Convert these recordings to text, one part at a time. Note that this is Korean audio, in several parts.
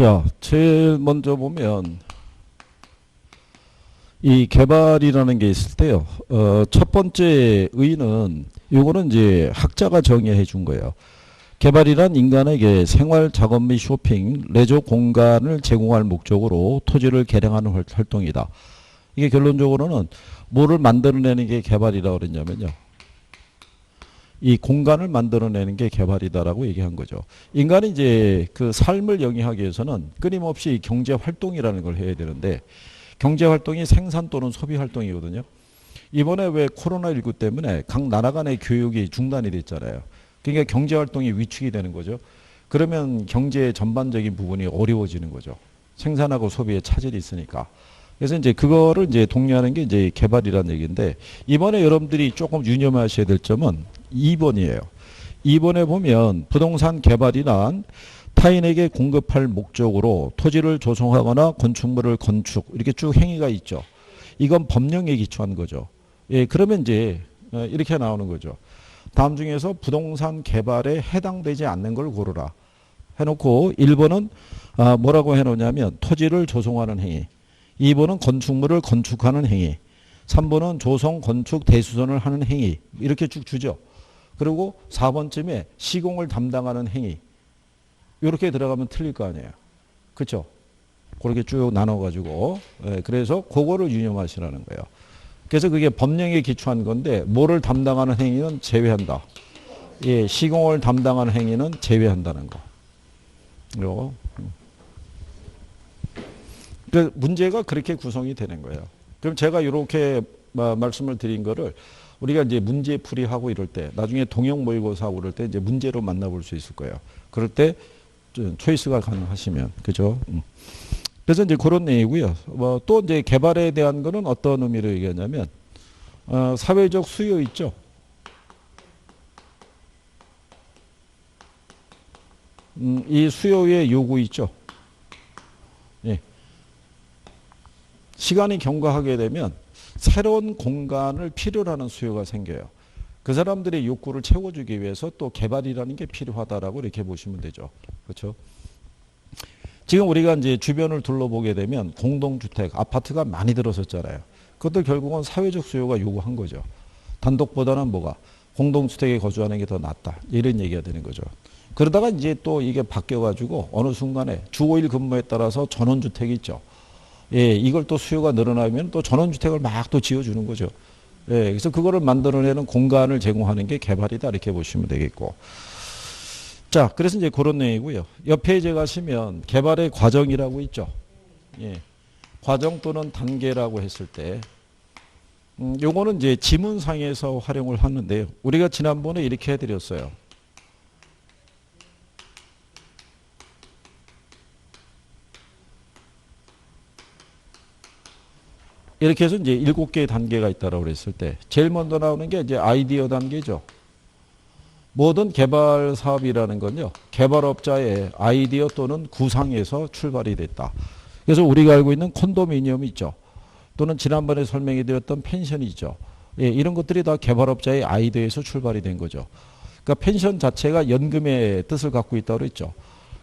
자, 제일 먼저 보면 이 개발이라는 게 있을 때요. 첫 번째 의의는 요거는 이제 학자가 정의해 준 거예요. 개발이란 인간에게 생활, 작업 및 쇼핑, 레저 공간을 제공할 목적으로 토지를 개량하는 활동이다. 이게 결론적으로는 뭐를 만들어내는 게 개발이라고 그랬냐면요. 이 공간을 만들어내는 게 개발이다라고 얘기한 거죠. 인간이 이제 그 삶을 영위하기 위해서는 끊임없이 경제 활동이라는 걸 해야 되는데 경제 활동이 생산 또는 소비 활동이거든요. 이번에 왜 코로나19 때문에 각 나라 간의 교육이 중단이 됐잖아요. 그러니까 경제 활동이 위축이 되는 거죠. 그러면 경제의 전반적인 부분이 어려워지는 거죠. 생산하고 소비에 차질이 있으니까. 그래서 이제 그거를 이제 독려하는 게 이제 개발이라는 얘기인데 이번에 여러분들이 조금 유념하셔야 될 점은 2번이에요. 2번에 보면 부동산 개발이란 타인에게 공급할 목적으로 토지를 조성하거나 건축물을 건축 이렇게 쭉 행위가 있죠. 이건 법령에 기초한 거죠. 예, 그러면 이제 이렇게 나오는 거죠. 다음 중에서 부동산 개발에 해당되지 않는 걸 고르라 해놓고 1번은 뭐라고 해놓냐면 토지를 조성하는 행위, 2번은 건축물을 건축하는 행위, 3번은 조성, 건축, 대수선을 하는 행위 이렇게 쭉 주죠. 그리고 4번쯤에 시공을 담당하는 행위 이렇게 들어가면 틀릴 거 아니에요. 그렇죠? 그렇게 쭉 나눠가지고 그래서 그거를 유념하시라는 거예요. 그래서 그게 법령에 기초한 건데 뭐를 담당하는 행위는 제외한다. 예, 시공을 담당하는 행위는 제외한다는 거. 그리고 그 문제가 그렇게 구성이 되는 거예요. 그럼 제가 이렇게 말씀을 드린 거를 우리가 이제 문제 풀이하고 이럴 때 나중에 동형 모의고사 하고 그럴 때 이제 문제로 만나볼 수 있을 거예요. 그럴 때 초이스가 가능하시면 그죠? 그래서 이제 그런 내용이고요. 또 이제 개발에 대한 거는 어떤 의미로 얘기하냐면 사회적 수요 있죠. 이 수요의 요구 있죠. 예. 시간이 경과하게 되면 새로운 공간을 필요로 하는 수요가 생겨요. 그 사람들의 욕구를 채워주기 위해서 또 개발이라는 게 필요하다라고 이렇게 보시면 되죠. 그렇죠? 지금 우리가 이제 주변을 둘러보게 되면 공동주택, 아파트가 많이 들어섰잖아요. 그것도 결국은 사회적 수요가 요구한 거죠. 단독보다는 뭐가? 공동주택에 거주하는 게 더 낫다. 이런 얘기가 되는 거죠. 그러다가 이제 또 이게 바뀌어가지고 어느 순간에 주 5일 근무에 따라서 전원주택이 있죠. 예, 이걸 또 수요가 늘어나면 또 전원주택을 막 또 지어주는 거죠. 예, 그래서 그거를 만들어내는 공간을 제공하는 게 개발이다. 이렇게 보시면 되겠고. 자, 그래서 이제 그런 내용이고요. 옆에 이제 가시면 개발의 과정이라고 있죠. 예, 과정 또는 단계라고 했을 때, 요거는 이제 지문상에서 활용을 하는데요. 우리가 지난번에 이렇게 해드렸어요. 이렇게 해서 이제 7개의 단계가 있다고 그랬을 때, 제일 먼저 나오는 게 이제 아이디어 단계죠. 모든 개발 사업이라는 건요, 개발업자의 아이디어 또는 구상에서 출발이 됐다. 그래서 우리가 알고 있는 콘도미니엄 있죠. 또는 지난번에 설명해 드렸던 펜션이 있죠. 예, 이런 것들이 다 개발업자의 아이디어에서 출발이 된 거죠. 그러니까 펜션 자체가 연금의 뜻을 갖고 있다고 그랬죠.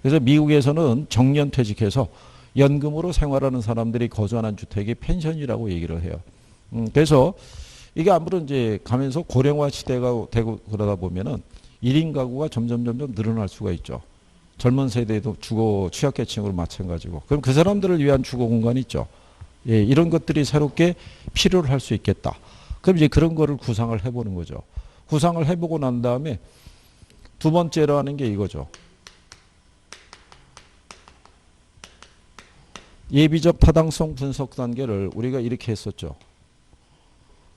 그래서 미국에서는 정년퇴직해서 연금으로 생활하는 사람들이 거주하는 주택이 펜션이라고 얘기를 해요. 그래서 이게 아무래도 이제 가면서 고령화 시대가 되고 그러다 보면은 1인 가구가 점점 늘어날 수가 있죠. 젊은 세대도 주거 취약계층으로 마찬가지고. 그럼 그 사람들을 위한 주거 공간이 있죠. 예, 이런 것들이 새롭게 필요로 할 수 있겠다. 그럼 이제 그런 거를 구상을 해보는 거죠. 구상을 해보고 난 다음에 두 번째로 하는 게 이거죠. 예비적 타당성 분석 단계를 우리가 이렇게 했었죠.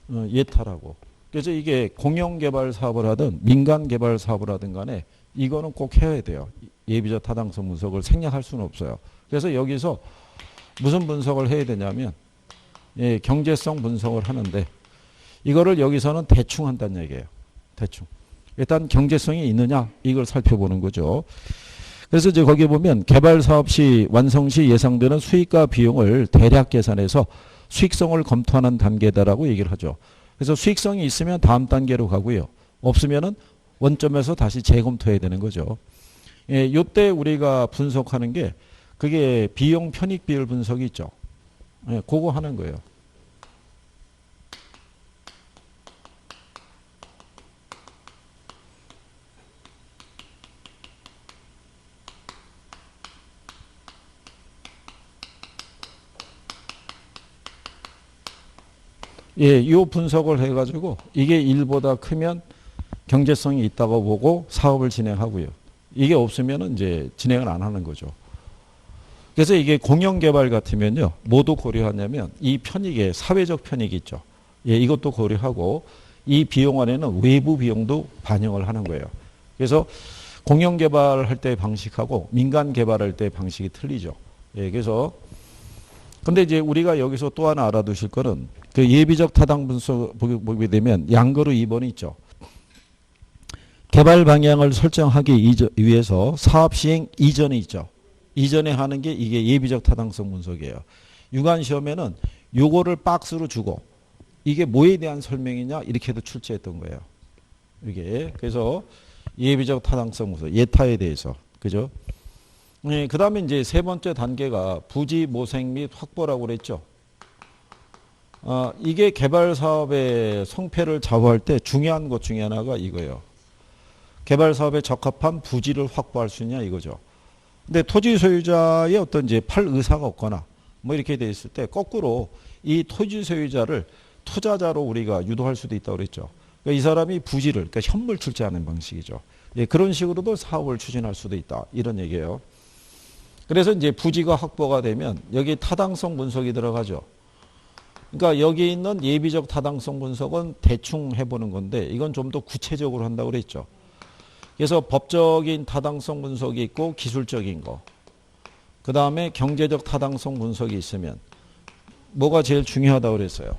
예타라고. 그래서 이게 공영개발 사업을 하든 민간개발 사업을 하든 간에 이거는 꼭 해야 돼요. 예비적 타당성 분석을 생략할 수는 없어요. 그래서 여기서 무슨 분석을 해야 되냐면 예, 경제성 분석을 하는데 이거를 여기서는 대충 한다는 얘기예요. 대충. 일단 경제성이 있느냐 이걸 살펴보는 거죠. 그래서 이제 거기에 보면 개발 사업 시 완성 시 예상되는 수익과 비용을 대략 계산해서 수익성을 검토하는 단계다라고 얘기를 하죠. 그래서 수익성이 있으면 다음 단계로 가고요. 없으면은 원점에서 다시 재검토해야 되는 거죠. 예, 요때 우리가 분석하는 게 그게 비용 편익 비율 분석이 있죠. 예, 그거 하는 거예요. 예, 이 분석을 해가지고 이게 1보다 크면 경제성이 있다고 보고 사업을 진행하고요. 이게 없으면 이제 진행을 안 하는 거죠. 그래서 이게 공영개발 같으면요. 뭐도 고려하냐면 이 편익에 사회적 편익이 있죠. 예, 이것도 고려하고 이 비용 안에는 외부 비용도 반영을 하는 거예요. 그래서 공영개발할 때 방식하고 민간 개발할 때 방식이 틀리죠. 예, 그래서 근데 이제 우리가 여기서 또 하나 알아두실 거는 그 예비적 타당 분석 보게 되면 양거루 2번이 있죠. 개발 방향을 설정하기 위해서 사업 시행 이전에 있죠. 이전에 하는 게 이게 예비적 타당성 분석이에요. 유관 시험에는 요거를 박스로 주고 이게 뭐에 대한 설명이냐 이렇게도 출제했던 거예요. 이게 그래서 예비적 타당성 분석 예타에 대해서 그죠? 네, 그 다음에 이제 세 번째 단계가 부지 모색 및 확보라고 그랬죠. 이게 개발 사업의 성패를 좌우할 때 중요한 것 중에 하나가 이거예요. 개발 사업에 적합한 부지를 확보할 수 있냐 이거죠. 근데 토지 소유자의 어떤 이제 팔 의사가 없거나 뭐 이렇게 돼 있을 때 거꾸로 이 토지 소유자를 투자자로 우리가 유도할 수도 있다고 그랬죠. 그러니까 이 사람이 부지를 그러니까 현물 출제하는 방식이죠. 예, 그런 식으로도 사업을 추진할 수도 있다 이런 얘기예요. 그래서 이제 부지가 확보가 되면 여기 타당성 분석이 들어가죠. 그러니까 여기 있는 예비적 타당성 분석은 대충 해보는 건데 이건 좀 더 구체적으로 한다고 그랬죠. 그래서 법적인 타당성 분석이 있고 기술적인 거. 그 다음에 경제적 타당성 분석이 있으면 뭐가 제일 중요하다고 그랬어요.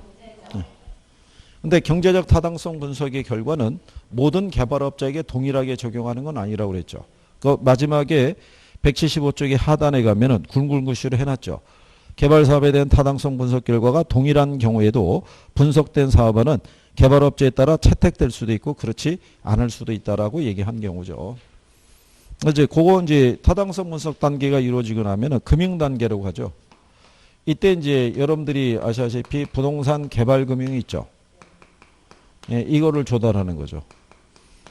근데 경제적 타당성 분석의 결과는 모든 개발업자에게 동일하게 적용하는 건 아니라고 그랬죠. 그 마지막에 175쪽의 하단에 가면은 굵글글씨로 해놨죠. 개발 사업에 대한 타당성 분석 결과가 동일한 경우에도 분석된 사업은 개발업체에 따라 채택될 수도 있고 그렇지 않을 수도 있다라고 얘기한 경우죠. 이제 그거 이제 타당성 분석 단계가 이루어지고 나면은 금융 단계라고 하죠. 이때 이제 여러분들이 아시다시피 부동산 개발 금융이 있죠. 예, 이거를 조달하는 거죠.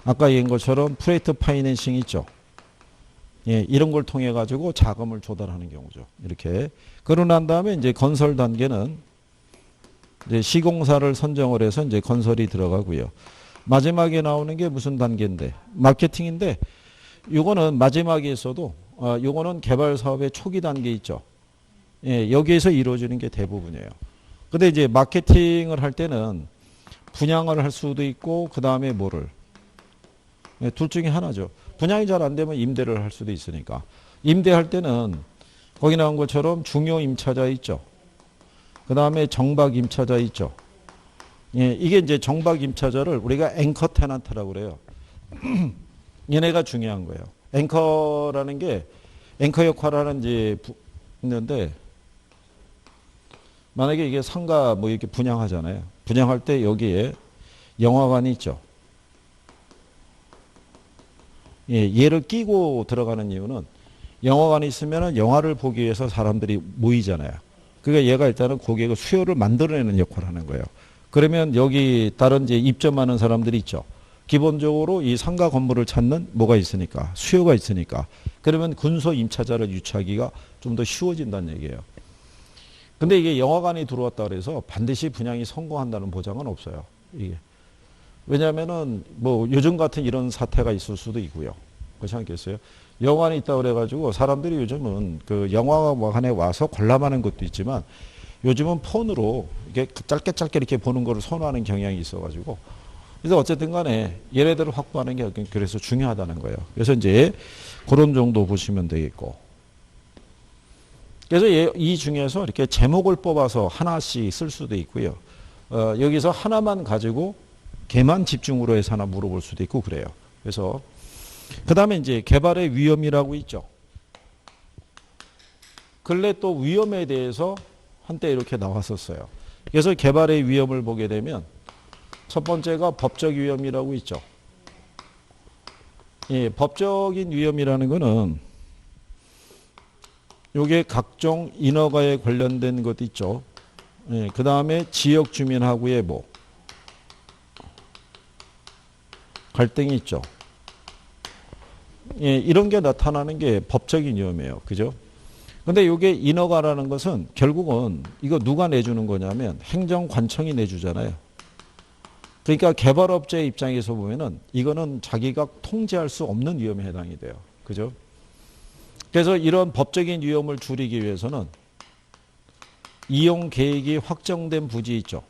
아까 얘기한 것처럼 프레이트 파이낸싱 있죠. 예, 이런 걸 통해 가지고 자금을 조달하는 경우죠. 이렇게. 그러고 난 다음에 이제 건설 단계는 이제 시공사를 선정을 해서 이제 건설이 들어가고요. 마지막에 나오는 게 무슨 단계인데? 마케팅인데, 요거는 마지막에 있어도, 요거는 개발 사업의 초기 단계 있죠. 예, 여기에서 이루어지는 게 대부분이에요. 근데 이제 마케팅을 할 때는 분양을 할 수도 있고, 그 다음에 뭐를? 예, 둘 중에 하나죠. 분양이 잘 안 되면 임대를 할 수도 있으니까. 임대할 때는 거기 나온 것처럼 중요 임차자 있죠. 그 다음에 정박 임차자 있죠. 예, 이게 이제 정박 임차자를 우리가 앵커 테넌트라고 그래요. 얘네가 중요한 거예요. 앵커라는 게 앵커 역할을 이제 있는데 만약에 이게 상가 뭐 이렇게 분양하잖아요. 분양할 때 여기에 영화관이 있죠. 예, 얘를 끼고 들어가는 이유는 영화관이 있으면 영화를 보기 위해서 사람들이 모이잖아요. 그러니까 얘가 일단은 고객의 수요를 만들어내는 역할을 하는 거예요. 그러면 여기 다른 이제 입점하는 사람들이 있죠. 기본적으로 이 상가 건물을 찾는 뭐가 있으니까 수요가 있으니까 그러면 근소 임차자를 유치하기가 좀 더 쉬워진다는 얘기예요. 근데 이게 영화관이 들어왔다 그래서 반드시 분양이 성공한다는 보장은 없어요. 이게. 왜냐하면은 뭐 요즘 같은 이런 사태가 있을 수도 있고요. 그렇지 않겠어요? 영화관이 있다고 그래가지고 사람들이 요즘은 그 영화관에 와서 관람하는 것도 있지만 요즘은 폰으로 이게 짧게 이렇게 보는 거를 선호하는 경향이 있어가지고 그래서 어쨌든 간에 얘네들을 확보하는 게 그래서 중요하다는 거예요. 그래서 이제 그런 정도 보시면 되겠고. 그래서 이 중에서 이렇게 제목을 뽑아서 하나씩 쓸 수도 있고요. 여기서 하나만 가지고 걔만 집중으로 해서 하나 물어볼 수도 있고 그래요. 그래서 그 다음에 이제 개발의 위험이라고 있죠. 근래 또 위험에 대해서 한때 이렇게 나왔었어요. 그래서 개발의 위험을 보게 되면 첫 번째가 법적 위험이라고 있죠. 예, 법적인 위험이라는 거는 요게 각종 인허가에 관련된 것 있죠. 예, 그 다음에 지역 주민하고의 뭐 갈등이 있죠. 예, 이런 게 나타나는 게 법적인 위험이에요. 그죠? 근데 이게 인허가라는 것은 결국은 이거 누가 내주는 거냐면 행정관청이 내주잖아요. 그러니까 개발업자의 입장에서 보면은 이거는 자기가 통제할 수 없는 위험에 해당이 돼요. 그죠? 그래서 이런 법적인 위험을 줄이기 위해서는 이용 계획이 확정된 부지 있죠.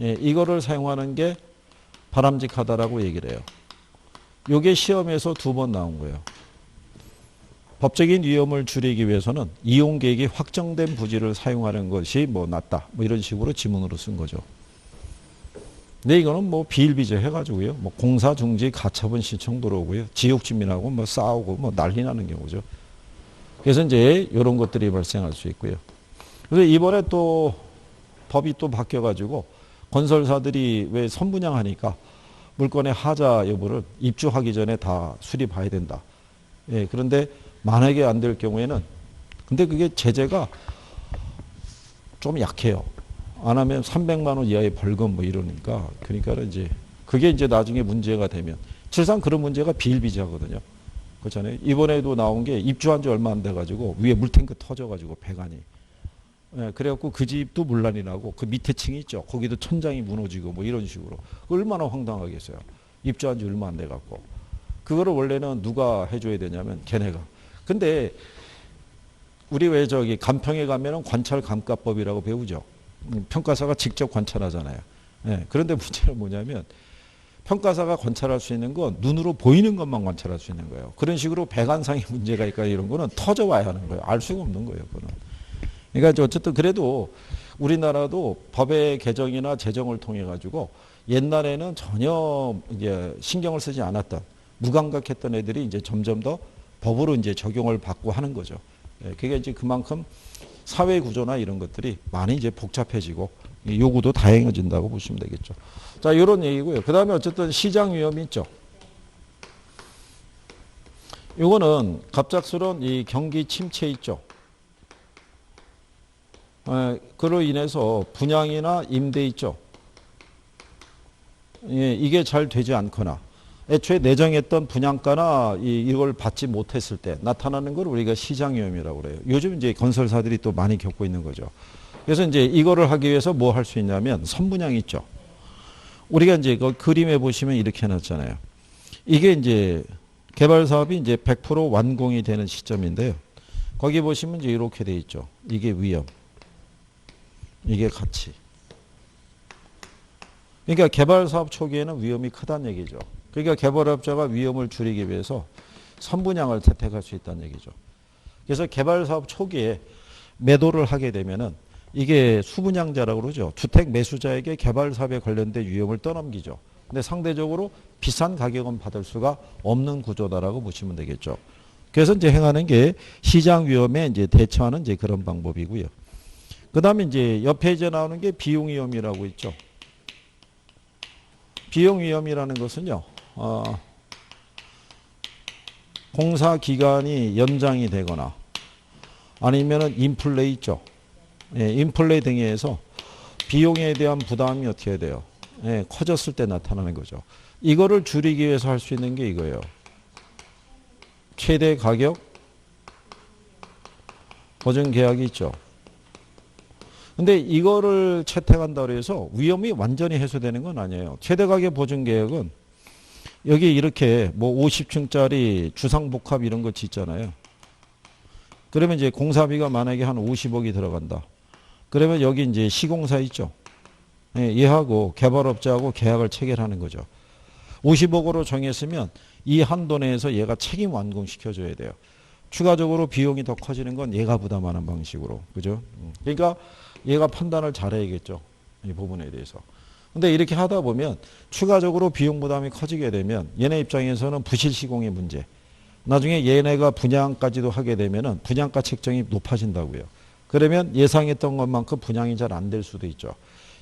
예, 이거를 사용하는 게 바람직하다라고 얘기를 해요. 요게 시험에서 2번 나온 거예요. 법적인 위험을 줄이기 위해서는 이용 계획이 확정된 부지를 사용하는 것이 뭐 낫다. 뭐 이런 식으로 지문으로 쓴 거죠. 근데 이거는 뭐 비일비재 해가지고요. 뭐 공사 중지 가처분 신청 들어오고요. 지역 주민하고 뭐 싸우고 뭐 난리 나는 경우죠. 그래서 이제 이런 것들이 발생할 수 있고요. 그래서 이번에 또 법이 또 바뀌어가지고 건설사들이 왜 선분양하니까 물건의 하자 여부를 입주하기 전에 다 수립해야 된다. 예, 그런데 만약에 안 될 경우에는 근데 그게 제재가 좀 약해요. 안 하면 300만 원 이하의 벌금 뭐 이러니까 그러니까 이제 그게 이제 나중에 문제가 되면 실상 그런 문제가 비일비재하거든요. 그렇잖아요. 이번에도 나온 게 입주한 지 얼마 안 돼 가지고 위에 물탱크 터져 가지고 배관이 예, 그래갖고 그 집도 문란이 나고 그 밑에 층이 있죠. 거기도 천장이 무너지고 뭐 이런 식으로 얼마나 황당하겠어요. 입주한 지 얼마 안 돼 갖고 그거를 원래는 누가 해줘야 되냐면 걔네가. 근데 우리 왜 저기 간평에 가면은 관찰 감가법이라고 배우죠. 평가사가 직접 관찰하잖아요. 예, 그런데 문제는 뭐냐면 평가사가 관찰할 수 있는 건 눈으로 보이는 것만 관찰할 수 있는 거예요. 그런 식으로 배관상의 문제가 있거나 이런 거는 터져와야 하는 거예요. 알 수가 없는 거예요. 그거는. 그러니까 어쨌든 그래도 우리나라도 법의 개정이나 제정을 통해 가지고 옛날에는 전혀 이제 신경을 쓰지 않았던 무감각했던 애들이 이제 점점 더 법으로 이제 적용을 받고 하는 거죠. 예, 그게 이제 그만큼 사회 구조나 이런 것들이 많이 이제 복잡해지고 요구도 다양해진다고 보시면 되겠죠. 자, 이런 얘기고요. 그 다음에 어쨌든 시장 위험이 있죠. 요거는 갑작스러운 이 경기 침체 있죠. 그로 인해서 분양이나 임대 있죠. 예, 이게 잘 되지 않거나 애초에 내정했던 분양가나 이걸 받지 못했을 때 나타나는 걸 우리가 시장 위험이라고 그래요. 요즘 이제 건설사들이 또 많이 겪고 있는 거죠. 그래서 이제 이거를 하기 위해서 뭐 할 수 있냐면 선분양 있죠. 우리가 이제 그 그림에 보시면 이렇게 해놨잖아요. 이게 이제 개발 사업이 이제 100% 완공이 되는 시점인데요. 거기 보시면 이제 이렇게 돼 있죠. 이게 위험. 이게 가치. 그러니까 개발 사업 초기에는 위험이 크다는 얘기죠. 그러니까 개발업자가 위험을 줄이기 위해서 선분양을 채택할 수 있다는 얘기죠. 그래서 개발 사업 초기에 매도를 하게 되면은 이게 수분양자라고 그러죠. 주택 매수자에게 개발 사업에 관련된 위험을 떠넘기죠. 근데 상대적으로 비싼 가격은 받을 수가 없는 구조다라고 보시면 되겠죠. 그래서 이제 행하는 게 시장 위험에 이제 대처하는 이제 그런 방법이고요. 그 다음에 이제 옆에 이제 나오는 게 비용 위험이라고 있죠. 비용 위험이라는 것은요, 공사 기간이 연장이 되거나 아니면은 인플레 있죠. 예, 인플레 등에 의해서 비용에 대한 부담이 어떻게 돼요? 예, 커졌을 때 나타나는 거죠. 이거를 줄이기 위해서 할 수 있는 게 이거예요. 최대 가격 보증 계약이 있죠. 근데 이거를 채택한다고 해서 위험이 완전히 해소되는 건 아니에요. 최대 가격 보증 계약은 여기 이렇게 뭐 50층짜리 주상복합 이런 거 짓잖아요. 그러면 이제 공사비가 만약에 한 50억이 들어간다. 그러면 여기 이제 시공사 있죠. 예, 얘하고 개발업자하고 계약을 체결하는 거죠. 50억으로 정했으면 이 한도 내에서 얘가 책임 완공시켜줘야 돼요. 추가적으로 비용이 더 커지는 건 얘가 부담하는 방식으로. 그죠? 그러니까 얘가 판단을 잘해야겠죠. 이 부분에 대해서. 근데 이렇게 하다 보면 추가적으로 비용 부담이 커지게 되면 얘네 입장에서는 부실 시공의 문제. 나중에 얘네가 분양까지도 하게 되면은 분양가 책정이 높아진다고요. 그러면 예상했던 것만큼 분양이 잘 안 될 수도 있죠.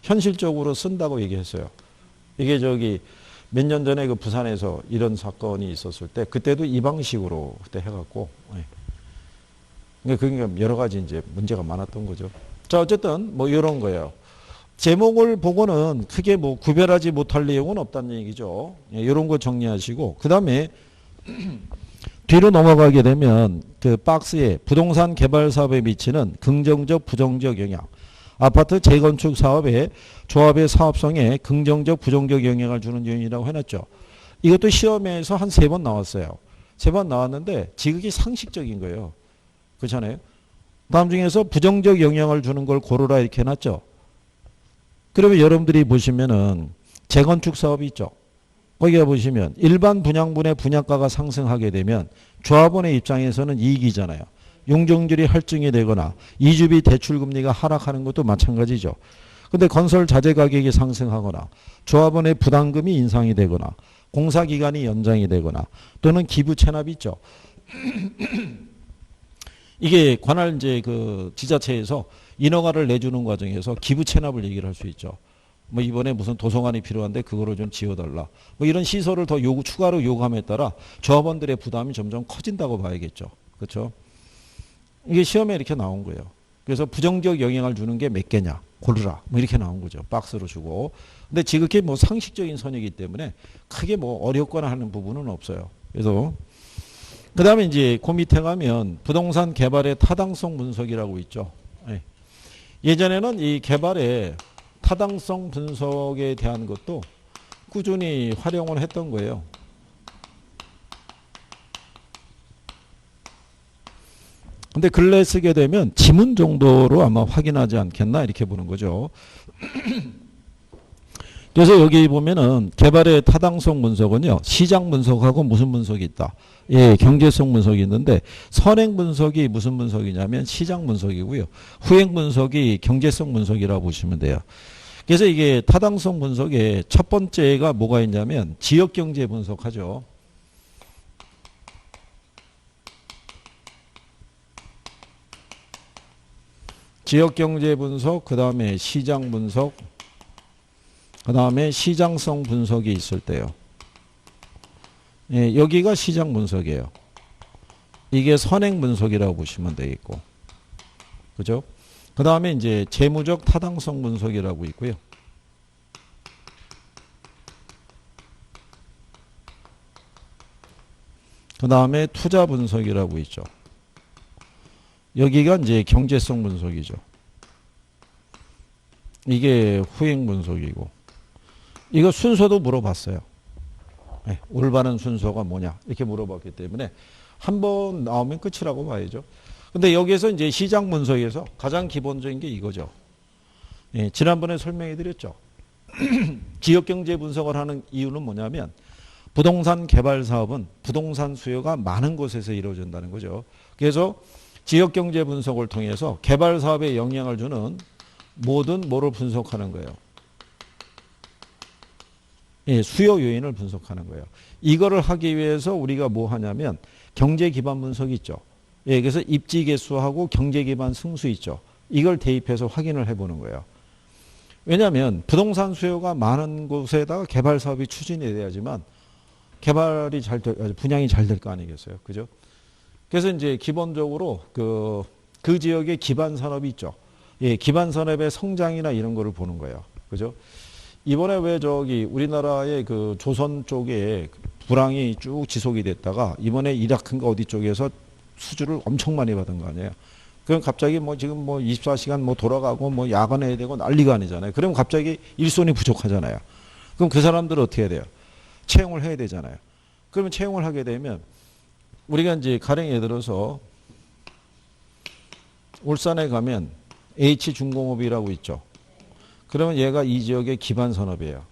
현실적으로 쓴다고 얘기했어요. 이게 저기 몇 년 전에 그 부산에서 이런 사건이 있었을 때 그때도 이 방식으로 그때 해갖고 그러니까 여러 가지 이제 문제가 많았던 거죠. 자, 어쨌든 뭐 이런 거예요. 제목을 보고는 크게 뭐 구별하지 못할 내용은 없다는 얘기죠. 예, 이런 거 정리하시고 그 다음에 뒤로 넘어가게 되면 그 박스에 부동산 개발 사업에 미치는 긍정적 부정적 영향, 아파트 재건축 사업에 조합의 사업성에 긍정적 부정적 영향을 주는 요인이라고 해놨죠. 이것도 시험에서 한 3번 나왔어요. 3번 나왔는데 지극히 상식적인 거예요. 그렇잖아요. 다음 중에서 부정적 영향을 주는 걸 고르라 이렇게 해놨죠. 그러면 여러분들이 보시면은 재건축 사업이 있죠. 거기에 보시면 일반 분양분의 분양가가 상승하게 되면 조합원의 입장에서는 이익이잖아요. 용적률이 할증이 되거나 이주비 대출금리가 하락하는 것도 마찬가지죠. 근데 건설 자재 가격이 상승하거나 조합원의 부담금이 인상이 되거나 공사기간이 연장이 되거나 또는 기부 체납이 있죠. 이게 관할 이제 그 지자체에서 인허가를 내주는 과정에서 기부 체납을 얘기를 할 수 있죠. 뭐 이번에 무슨 도서관이 필요한데 그거를 좀 지어달라. 뭐 이런 시설을 더 추가로 요구함에 따라 조합원들의 부담이 점점 커진다고 봐야겠죠. 그렇죠? 이게 시험에 이렇게 나온 거예요. 그래서 부정적 영향을 주는 게 몇 개냐 고르라. 뭐 이렇게 나온 거죠. 박스로 주고. 근데 지극히 뭐 상식적인 선이기 때문에 크게 뭐 어렵거나 하는 부분은 없어요. 그래서 그 다음에 이제 그 밑에 가면 부동산 개발의 타당성 분석이라고 있죠. 예전에는 이 개발의 타당성 분석에 대한 것도 꾸준히 활용을 했던 거예요. 근데 근래 쓰게 되면 지문 정도로 아마 확인하지 않겠나 이렇게 보는 거죠. 그래서 여기 보면은 개발의 타당성 분석은요. 시장 분석하고 무슨 분석이 있다. 예, 경제성 분석이 있는데 선행 분석이 무슨 분석이냐면 시장 분석이고요. 후행 분석이 경제성 분석이라고 보시면 돼요. 그래서 이게 타당성 분석의 첫 번째가 뭐가 있냐면 지역경제 분석하죠. 지역경제 분석, 그 다음에 시장 분석, 그 다음에 시장성 분석이 있을 때요. 예, 여기가 시장 분석이에요. 이게 선행 분석이라고 보시면 되겠고. 그죠? 그 다음에 이제 재무적 타당성 분석이라고 있고요. 그 다음에 투자 분석이라고 있죠. 여기가 이제 경제성 분석이죠. 이게 후행 분석이고. 이거 순서도 물어봤어요. 네, 올바른 순서가 뭐냐 이렇게 물어봤기 때문에 한 번 나오면 끝이라고 봐야죠. 근데 여기에서 이제 시장 분석에서 가장 기본적인 게 이거죠. 예, 지난번에 설명해 드렸죠. 지역경제 분석을 하는 이유는 뭐냐면 부동산 개발 사업은 부동산 수요가 많은 곳에서 이루어진다는 거죠. 그래서 지역경제 분석을 통해서 개발 사업에 영향을 주는 모든 뭐를 분석하는 거예요. 예, 수요 요인을 분석하는 거예요. 이거를 하기 위해서 우리가 뭐 하냐면 경제 기반 분석이 있죠. 예, 그래서 입지 개수하고 경제 기반 승수 있죠. 이걸 대입해서 확인을 해보는 거예요. 왜냐하면 부동산 수요가 많은 곳에다가 개발 사업이 추진이 돼야지만 개발이 분양이 잘 될 거 아니겠어요. 그죠? 그래서 이제 기본적으로 그 지역의 기반 산업이 있죠. 예, 기반 산업의 성장이나 이런 거를 보는 거예요. 그죠? 이번에 왜 우리나라의 그 조선 쪽에 불황이 쭉 지속이 됐다가 이번에 이라크인가 어디 쪽에서 수주를 엄청 많이 받은 거 아니에요. 그럼 갑자기 뭐 지금 뭐 24시간 뭐 돌아가고 뭐 야간해야 되고 난리가 아니잖아요. 그럼 갑자기 일손이 부족하잖아요. 그럼 그 사람들은 어떻게 해야 돼요? 채용을 해야 되잖아요. 그러면 채용을 하게 되면 우리가 이제 가령 예를 들어서 울산에 가면 H중공업이라고 있죠. 그러면 얘가 이 지역의 기반 산업이에요.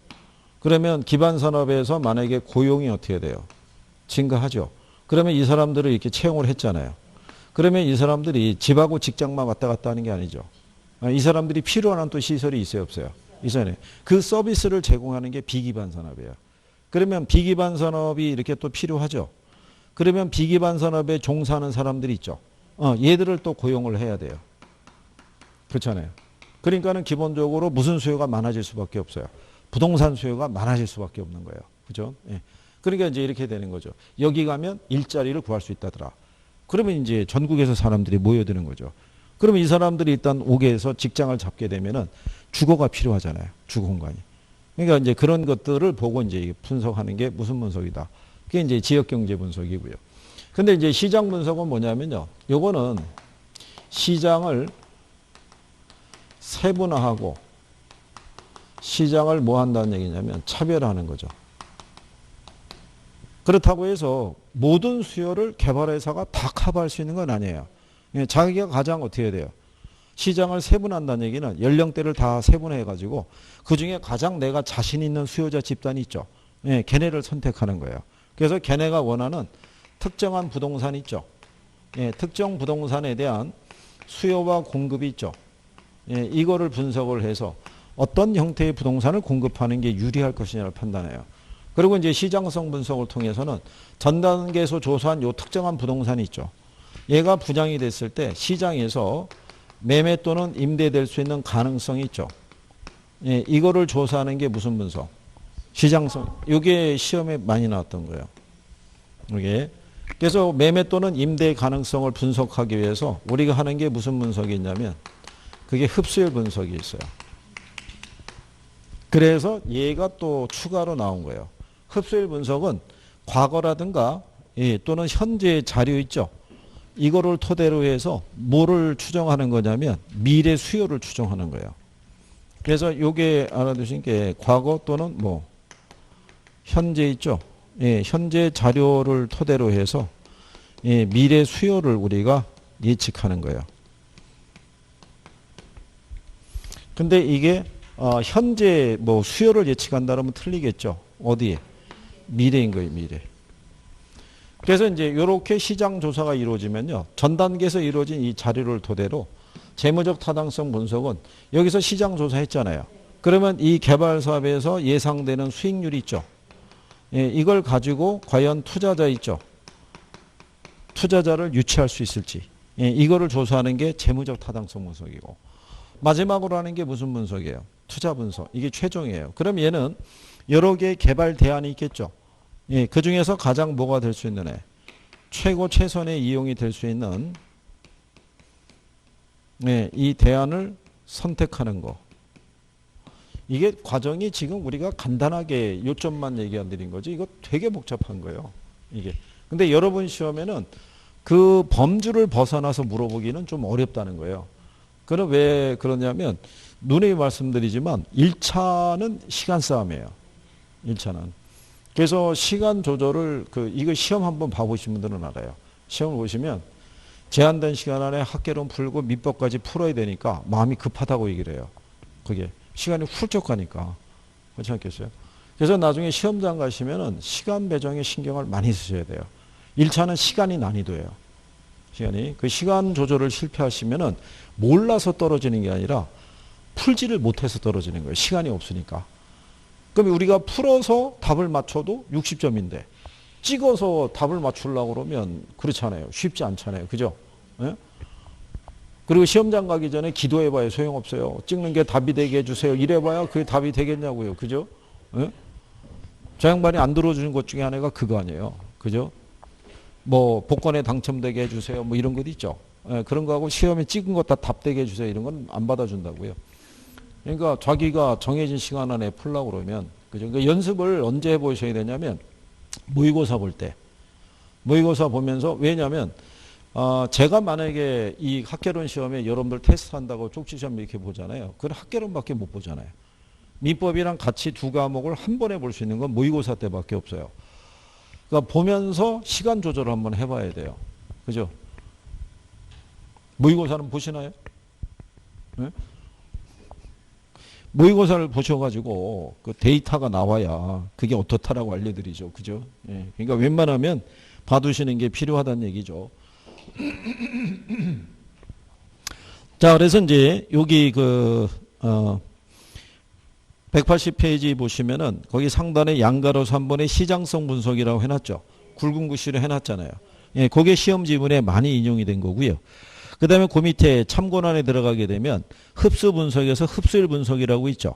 그러면 기반 산업에서 만약에 고용이 어떻게 돼요? 증가하죠. 그러면 이 사람들을 이렇게 채용을 했잖아요. 그러면 이 사람들이 집하고 직장만 왔다 갔다 하는 게 아니죠. 이 사람들이 필요한 또 시설이 있어요, 없어요? 있어요. 그 서비스를 제공하는 게 비기반 산업이에요. 그러면 비기반 산업이 이렇게 또 필요하죠. 그러면 비기반 산업에 종사하는 사람들이 있죠. 얘들을 또 고용을 해야 돼요. 그렇잖아요. 그러니까는 기본적으로 무슨 수요가 많아질 수밖에 없어요. 부동산 수요가 많아질 수밖에 없는 거예요. 그죠? 예. 그러니까 이제 이렇게 되는 거죠. 여기 가면 일자리를 구할 수 있다더라. 그러면 이제 전국에서 사람들이 모여드는 거죠. 그러면 이 사람들이 일단 오게 해서 직장을 잡게 되면은 주거가 필요하잖아요. 주거 공간이. 그러니까 이제 그런 것들을 보고 이제 분석하는 게 무슨 분석이다. 그게 이제 지역경제 분석이고요. 근데 이제 시장 분석은 뭐냐면요. 요거는 시장을 세분화하고 시장을 뭐 한다는 얘기냐면 차별화하는 거죠. 그렇다고 해서 모든 수요를 개발회사가 다 커버할 수 있는 건 아니에요. 자기가 가장 어떻게 해야 돼요? 시장을 세분한다는 얘기는 연령대를 다 세분해가지고 그중에 가장 내가 자신 있는 수요자 집단이 있죠. 걔네를 선택하는 거예요. 그래서 걔네가 원하는 특정한 부동산이 있죠. 특정 부동산에 대한 수요와 공급이 있죠. 이거를 분석을 해서 어떤 형태의 부동산을 공급하는 게 유리할 것이냐를 판단해요. 그리고 이제 시장성 분석을 통해서는 전 단계에서 조사한 요 특정한 부동산이 있죠. 얘가 분양이 됐을 때 시장에서 매매 또는 임대될 수 있는 가능성이 있죠. 이거를 조사하는 게 무슨 분석? 시장성. 이게 시험에 많이 나왔던 거예요. 이게. 그래서 매매 또는 임대 가능성을 분석하기 위해서 우리가 하는 게 무슨 분석이 있냐면 그게 흡수율 분석이 있어요. 그래서 얘가 또 추가로 나온 거예요. 흡수율 분석은 과거라든가 또는 현재의 자료 있죠. 이거를 토대로 해서 뭐를 추정하는 거냐면 미래 수요를 추정하는 거예요. 그래서 요게 알아두신 게 과거 또는 뭐 현재 있죠. 현재 자료를 토대로 해서 미래 수요를 우리가 예측하는 거예요. 근데 이게 현재 뭐 수요를 예측한다 그러면 틀리겠죠. 어디에? 미래인 거예요, 미래. 그래서 이제 이렇게 시장 조사가 이루어지면요. 전 단계에서 이루어진 이 자료를 토대로 재무적 타당성 분석은 여기서 시장 조사했잖아요. 그러면 이 개발 사업에서 예상되는 수익률이 있죠. 이걸 가지고 과연 투자자 있죠. 투자자를 유치할 수 있을지. 이거를 조사하는 게 재무적 타당성 분석이고. 마지막으로 하는 게 무슨 분석이에요? 투자 분석. 이게 최종이에요. 그럼 얘는 여러 개의 개발 대안이 있겠죠. 그 중에서 가장 뭐가 될 수 있는 애? 최고 최선의 이용이 될 수 있는 이 대안을 선택하는 거. 이게 과정이 지금 우리가 간단하게 요점만 얘기해 드린 거지 이거 되게 복잡한 거예요. 이게. 근데 여러분 시험에는 그 범주를 벗어나서 물어보기는 좀 어렵다는 거예요. 그럼 왜 그러냐면 누누이 말씀드리지만 1차는 시간 싸움이에요. 1차는. 그래서 시간 조절을 이거 시험 한번 봐보신 분들은 알아요. 시험을 보시면 제한된 시간 안에 학개론 풀고 민법까지 풀어야 되니까 마음이 급하다고 얘기를 해요. 그게 시간이 훌쩍 가니까. 그렇지 않겠어요? 그래서 나중에 시험장 가시면은 시간 배정에 신경을 많이 쓰셔야 돼요. 1차는 시간이 난이도예요. 시간이. 그 시간 조절을 실패하시면은 몰라서 떨어지는 게 아니라 풀지를 못해서 떨어지는 거예요. 시간이 없으니까. 그럼 우리가 풀어서 답을 맞춰도 60점인데 찍어서 답을 맞추려고 그러면 그렇잖아요. 쉽지 않잖아요. 그죠? 예? 그리고 시험장 가기 전에 기도해봐야 소용없어요. 찍는 게 답이 되게 해주세요. 이래봐야 그게 답이 되겠냐고요. 그죠? 예? 저 양반이 안 들어주는 것 중에 하나가 그거 아니에요. 그죠? 뭐 복권에 당첨되게 해주세요. 뭐 이런 것 있죠. 예, 그런 거하고 시험에 찍은 것 다 답되게 해주세요. 이런 건 안 받아준다고요. 그러니까 자기가 정해진 시간 안에 풀려고 그러면 그죠? 그러니까 연습을 언제 해보셔야 되냐면 모의고사 볼 때. 모의고사 보면서 왜냐면 제가 만약에 이 학개론 시험에 여러분들 테스트한다고 쪽지시험 이렇게 보잖아요. 그건 학개론밖에 못 보잖아요. 민법이랑 같이 두 과목을 한 번에 볼 수 있는 건 모의고사 때밖에 없어요. 그러니까 보면서 시간 조절을 한번 해봐야 돼요. 그죠? 모의고사는 보시나요? 네? 모의고사를 보셔가지고 그 데이터가 나와야 그게 어떻다라고 알려드리죠. 그죠? 예. 그러니까 웬만하면 봐두시는 게 필요하다는 얘기죠. 자, 그래서 이제 여기 180페이지 보시면은 거기 상단에 양가로 3번의 시장성 분석이라고 해놨죠. 굵은 글씨로 해놨잖아요. 예, 그게 시험 지문에 많이 인용이 된 거고요. 그 다음에 그 밑에 참고란에 들어가게 되면 흡수 분석에서 흡수율 분석이라고 있죠.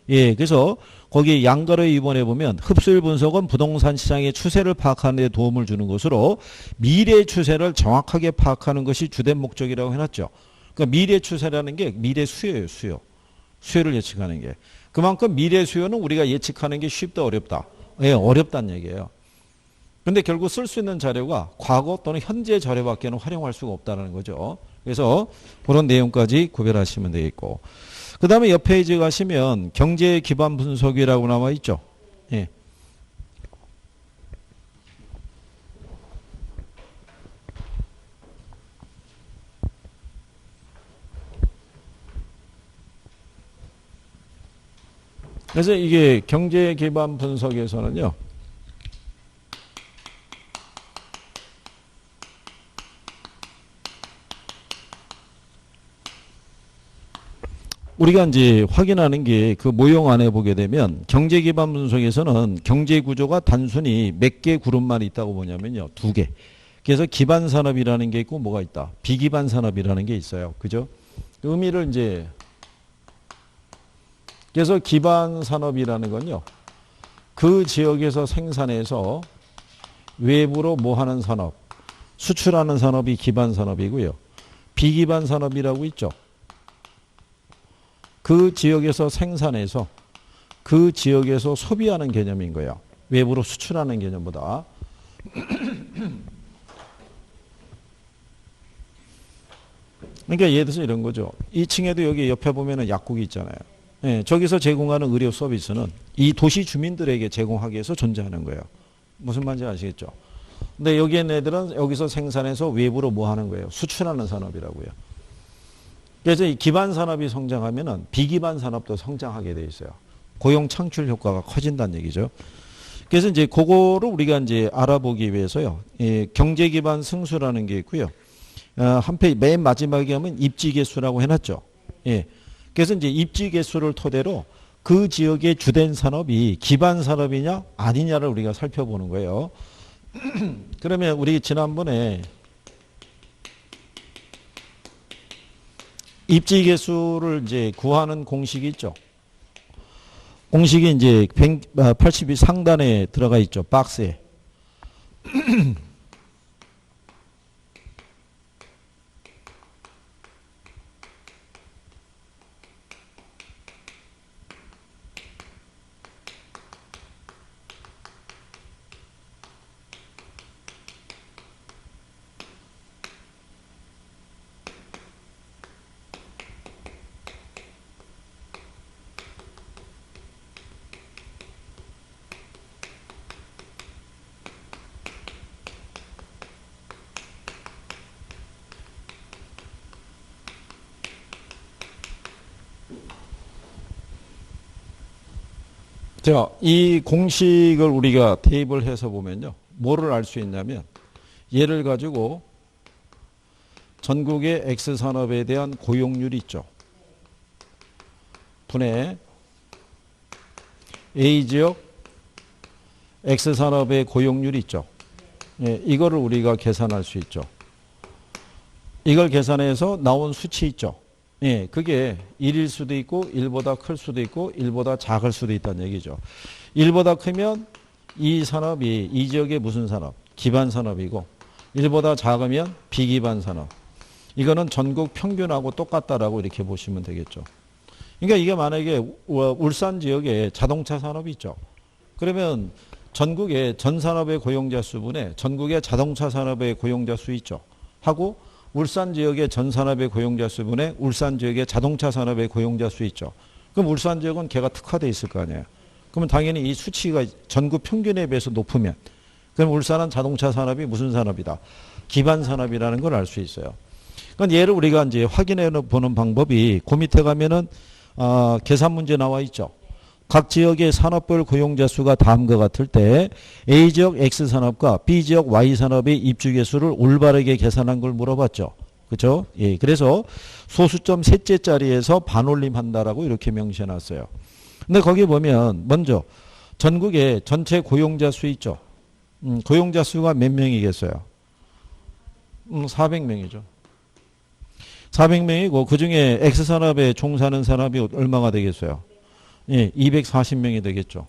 예, 그래서 거기 양가로 2번에 보면 흡수율 분석은 부동산 시장의 추세를 파악하는 데 도움을 주는 것으로 미래 추세를 정확하게 파악하는 것이 주된 목적이라고 해놨죠. 그러니까 미래 추세라는 게 미래 수요예요, 수요. 수요를 예측하는 게. 그만큼 미래 수요는 우리가 예측하는 게 쉽다, 어렵다. 예, 어렵다는 얘기예요. 근데 결국 쓸 수 있는 자료가 과거 또는 현재 자료밖에는 활용할 수가 없다는 거죠. 그래서 그런 내용까지 구별하시면 되겠고. 그 다음에 옆 페이지 가시면 경제 기반 분석이라고 나와 있죠. 예. 그래서 이게 경제 기반 분석에서는요. 우리가 이제 확인하는 게 그 모형 안에 보게 되면 경제 기반 분석에서는 경제 구조가 단순히 몇 개 그룹만 있다고 보냐면요. 두 개. 그래서 기반 산업이라는 게 있고 뭐가 있다. 비기반 산업이라는 게 있어요. 그죠? 의미를 이제 그래서 기반 산업이라는 건요. 그 지역에서 생산해서 외부로 뭐 하는 산업, 수출하는 산업이 기반 산업이고요. 비기반 산업이라고 있죠. 그 지역에서 생산해서 그 지역에서 소비하는 개념인 거예요. 외부로 수출하는 개념보다. 그러니까 예를 들어서 이런 거죠. 2층에도 여기 옆에 보면은 약국이 있잖아요. 예, 저기서 제공하는 의료 서비스는 이 도시 주민들에게 제공하기 위해서 존재하는 거예요. 무슨 말인지 아시겠죠? 근데 여기 있는 애들은 여기서 생산해서 외부로 뭐 하는 거예요? 수출하는 산업이라고요. 그래서 이 기반 산업이 성장하면은 비기반 산업도 성장하게 돼 있어요. 고용 창출 효과가 커진다는 얘기죠. 그래서 이제 그거를 우리가 이제 알아보기 위해서요. 예, 경제 기반 승수라는 게 있고요. 한 페이지 맨 마지막에 하면 입지 개수라고 해놨죠. 예. 그래서 이제 입지 개수를 토대로 그 지역의 주된 산업이 기반 산업이냐 아니냐를 우리가 살펴보는 거예요. 그러면 우리 지난번에 입지 개수를 이제 구하는 공식이 있죠. 공식이 이제 182 상단에 들어가 있죠. 박스에. 자, 이 공식을 우리가 대입을 해서 보면요. 뭐를 알 수 있냐면 얘를 가지고 전국의 X산업에 대한 고용률이 있죠. 분의 A지역 X산업의 고용률이 있죠. 예, 이거를 우리가 계산할 수 있죠. 이걸 계산해서 나온 수치 있죠. 예, 그게 1일 수도 있고 1보다 클 수도 있고 1보다 작을 수도 있다는 얘기죠. 1보다 크면 이 산업이 이 지역의 무슨 산업? 기반 산업이고 1보다 작으면 비기반 산업. 이거는 전국 평균하고 똑같다라고 이렇게 보시면 되겠죠. 그러니까 이게 만약에 울산 지역에 자동차 산업이 있죠. 그러면 전국의 전 산업의 고용자 수분에 전국의 자동차 산업의 고용자 수 있죠. 하고 울산 지역의 전 산업의 고용자 수분에 울산 지역의 자동차 산업의 고용자 수 있죠. 그럼 울산 지역은 걔가 특화되어 있을 거 아니에요. 그러면 당연히 이 수치가 전국 평균에 비해서 높으면 그럼 울산은 자동차 산업이 무슨 산업이다? 기반 산업이라는 걸 알 수 있어요. 그러니까 얘를 우리가 이제 확인해 보는 방법이 그 밑에 가면은 계산 문제 나와 있죠. 각 지역의 산업별 고용자 수가 다음과 같을 때 A지역 X산업과 B지역 Y산업의 입주 개수를 올바르게 계산한 걸 물어봤죠. 그렇죠? 예, 그래서 소수점 셋째 자리에서 반올림한다라고 이렇게 명시해 놨어요. 근데 거기 보면 먼저 전국에 전체 고용자 수 있죠. 고용자 수가 몇 명이겠어요? 400명이죠. 400명이고 그중에 X산업에 종사하는 산업이 얼마가 되겠어요? 예, 240명이 되겠죠.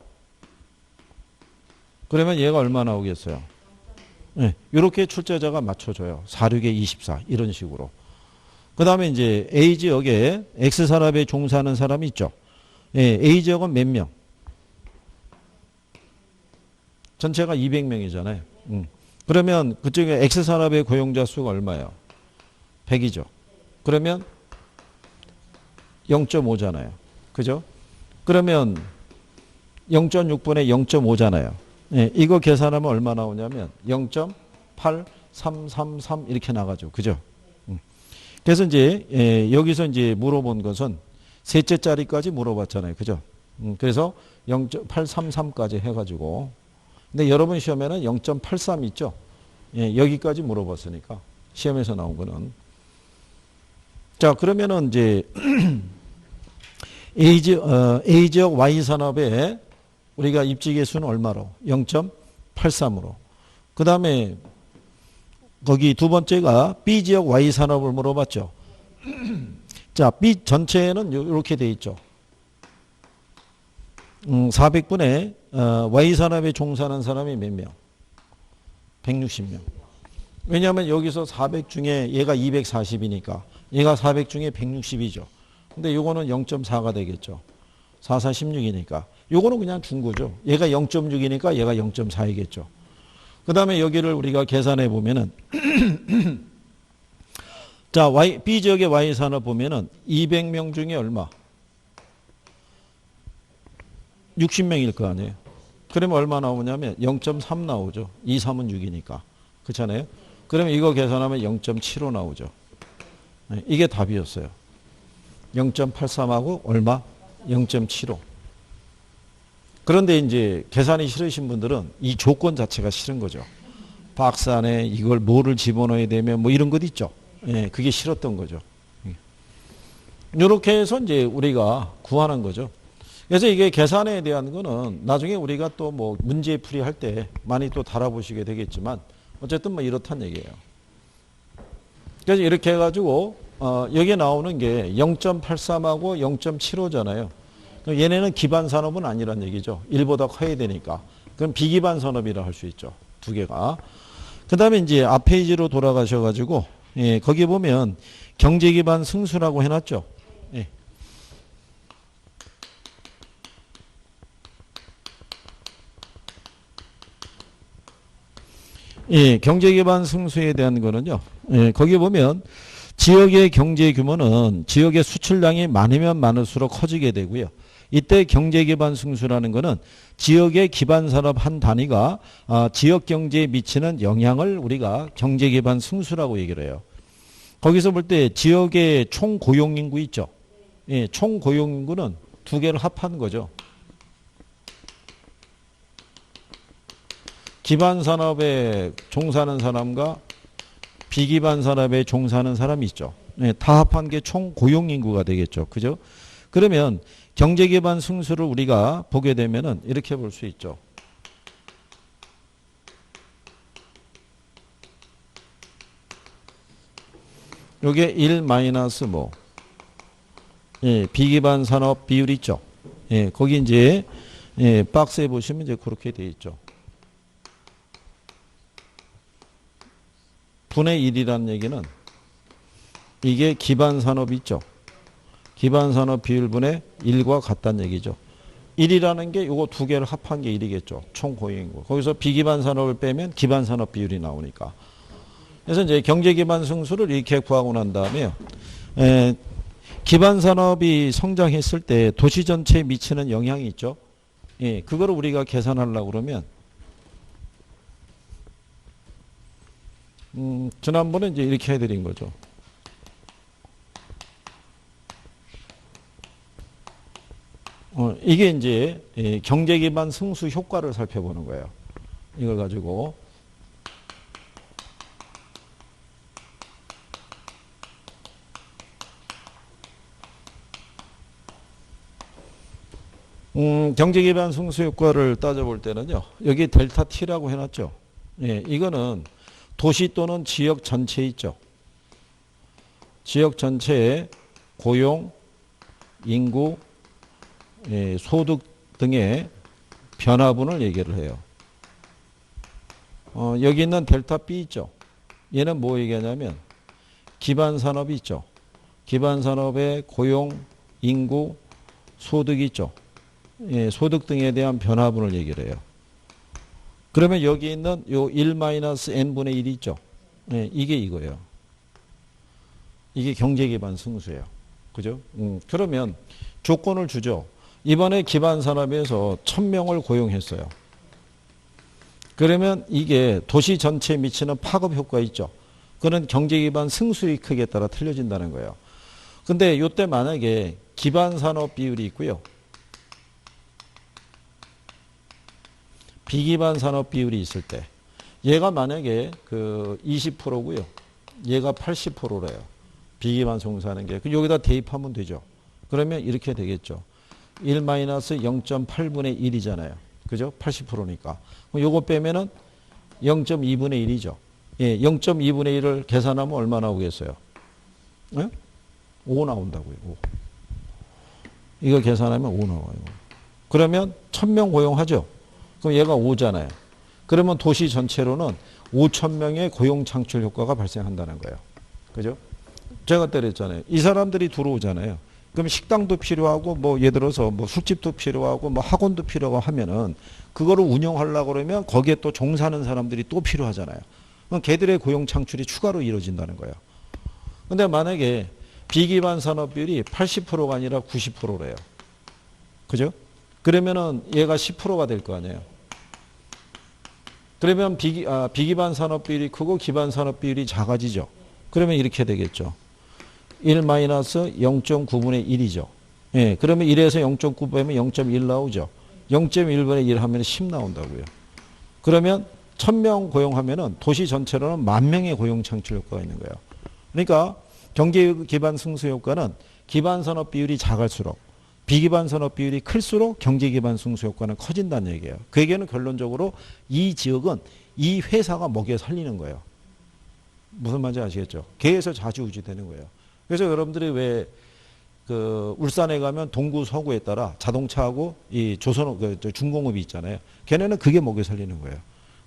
그러면 얘가 얼마 나오겠어요? 예, 이렇게 출제자가 맞춰줘요. 46에 24 이런 식으로. 그 다음에 이제 A 지역에 X 산업에 종사하는 사람이 있죠. 예, A 지역은 몇 명? 전체가 200명이잖아요. 그러면 그쪽에 X 산업의 고용자 수가 얼마예요? 100이죠. 그러면 0.5잖아요. 그죠? 그러면 0.6분의 0.5잖아요. 예, 이거 계산하면 얼마 나오냐면 0.8333 이렇게 나가죠. 그죠? 그래서 이제 여기서 이제 물어본 것은 셋째 자리까지 물어봤잖아요. 그죠? 그래서 0.833까지 해가지고 근데 여러분 시험에는 0.83 있죠? 예, 여기까지 물어봤으니까 시험에서 나온 거는 자 그러면은 이제 A 지역 Y 산업에 우리가 입지계 수는 얼마로? 0.83으로. 그 다음에 거기 두 번째가 B 지역 Y 산업을 물어봤죠. 자, B 전체에는 이렇게 돼 있죠. 400분의 Y 산업에 종사하는 사람이 몇 명? 160명. 왜냐하면 여기서 400 중에 얘가 240이니까 얘가 400 중에 160이죠. 근데 요거는 0.4가 되겠죠. 4, 4, 16이니까. 요거는 그냥 준 거죠. 얘가 0.6이니까 얘가 0.4이겠죠. 그 다음에 여기를 우리가 계산해 보면은 자, B 지역의 Y 산업 보면은 200명 중에 얼마? 60명일 거 아니에요. 그러면 얼마 나오냐면 0.3 나오죠. 2, 3은 6이니까. 그렇잖아요. 그러면 이거 계산하면 0.75 나오죠. 이게 답이었어요. 0.83하고 얼마? 0.75. 그런데 이제 계산이 싫으신 분들은 이 조건 자체가 싫은 거죠. 박스 안에 이걸 뭐를 집어넣어야 되면 뭐 이런 것 있죠. 예, 그게 싫었던 거죠. 이렇게 해서 이제 우리가 구하는 거죠. 그래서 이게 계산에 대한 거는 나중에 우리가 또 뭐 문제 풀이 할 때 많이 또 달아보시게 되겠지만 어쨌든 뭐 이렇단 얘기예요. 그래서 이렇게 해가지고 여기에 나오는 게 0.83하고 0.75잖아요. 얘네는 기반 산업은 아니란 얘기죠. 1보다 커야 되니까. 그럼 비기반 산업이라 할 수 있죠. 두 개가. 그 다음에 이제 앞 페이지로 돌아가셔가지고, 예, 거기 보면 경제기반 승수라고 해놨죠. 예. 예, 경제기반 승수에 대한 거는요. 예, 거기 보면 지역의 경제 규모는 지역의 수출량이 많으면 많을수록 커지게 되고요. 이때 경제기반 승수라는 것은 지역의 기반산업 한 단위가 지역 경제에 미치는 영향을 우리가 경제기반 승수라고 얘기를 해요. 거기서 볼 때 지역의 총 고용인구 있죠. 예, 총 고용인구는 두 개를 합한 거죠. 기반산업에 종사하는 사람과 비기반산업에 종사하는 사람이 있죠. 예, 다 합한 게 총 고용인구가 되겠죠. 그죠? 그러면 경제기반 승수를 우리가 보게 되면은 이렇게 볼 수 있죠. 요게 1 마이너스 뭐, 예, 비기반 산업 비율 있죠. 예, 거기 이제, 예, 박스에 보시면 이제 그렇게 돼 있죠. 분의 1이라는 얘기는 이게 기반 산업 있죠. 기반 산업 비율분의 1과 같다는 얘기죠. 1이라는 게 요거 두 개를 합한 게 1이겠죠. 총 고용인구. 거기서 비기반 산업을 빼면 기반 산업 비율이 나오니까. 그래서 이제 경제 기반 승수를 이렇게 구하고 난 다음에요. 기반 산업이 성장했을 때 도시 전체에 미치는 영향이 있죠. 예, 그거를 우리가 계산하려고 그러면 지난번에 이제 이렇게 해드린 거죠. 이게 이제 경제 기반 승수 효과를 살펴보는 거예요. 이걸 가지고 경제 기반 승수 효과를 따져볼 때는요. 여기 델타 T라고 해놨죠. 예, 이거는 도시 또는 지역 전체 있죠. 지역 전체의 고용, 인구, 예, 소득 등의 변화분을 얘기를 해요. 여기 있는 델타 B 있죠. 얘는 뭐 얘기하냐면 기반 산업이 있죠. 기반 산업의 고용, 인구, 소득이 있죠. 예, 소득 등에 대한 변화분을 얘기를 해요. 그러면 여기 있는 요 1-n분의 1이 있죠. 예, 이게 이거예요. 이게 경제 기반 승수예요. 그죠? 그러면 조건을 주죠. 이번에 기반 산업에서 1000명을 고용했어요. 그러면 이게 도시 전체에 미치는 파급 효과 있죠. 그는 경제 기반 승수의 크기에 따라 틀려진다는 거예요. 근데 이때 만약에 기반 산업 비율이 있고요. 비기반 산업 비율이 있을 때 얘가 만약에 그 20%고요. 얘가 80%래요. 비기반 승수하는 게. 여기다 대입하면 되죠. 그러면 이렇게 되겠죠. 1-0.8분의 1이잖아요. 그죠? 80%니까. 요거 빼면은 0.2분의 1이죠. 예, 0.2분의 1을 계산하면 얼마 나오겠어요? 예? 5 나온다고요. 5. 이거 계산하면 5 나와요. 그러면 1000명 고용하죠. 그럼 얘가 5잖아요. 그러면 도시 전체로는 5000명의 고용 창출 효과가 발생한다는 거예요. 그죠? 제가 때렸잖아요. 이 사람들이 들어오잖아요. 그럼 식당도 필요하고 뭐 예를 들어서 뭐 술집도 필요하고 뭐 학원도 필요하고 하면은 그거를 운영하려고 그러면 거기에 또 종사하는 사람들이 또 필요하잖아요. 그럼 걔들의 고용 창출이 추가로 이루어진다는 거예요. 근데 만약에 비기반 산업 비율이 80%가 아니라 90%래요. 그죠? 그러면은 얘가 10%가 될 거 아니에요. 그러면 비기반 산업 비율이 크고 기반 산업 비율이 작아지죠. 그러면 이렇게 되겠죠. 1-0.9분의 1이죠. 예, 그러면 1에서 0.9 빼면 0.1 나오죠. 0.1분의 1 하면 10 나온다고요. 그러면 1000명 고용하면은 도시 전체로는 10,000명의 고용 창출 효과가 있는 거예요. 그러니까 경제 기반 승수 효과는 기반 산업 비율이 작을수록 비기반 산업 비율이 클수록 경제 기반 승수 효과는 커진다는 얘기예요. 그 얘기는 결론적으로 이 지역은 이 회사가 먹여 살리는 거예요. 무슨 말인지 아시겠죠? 개에서 좌지우지되는 거예요. 그래서 여러분들이 왜 그 울산에 가면 동구 서구에 따라 자동차하고 이 중공업이 있잖아요. 걔네는 그게 먹여 살리는 거예요.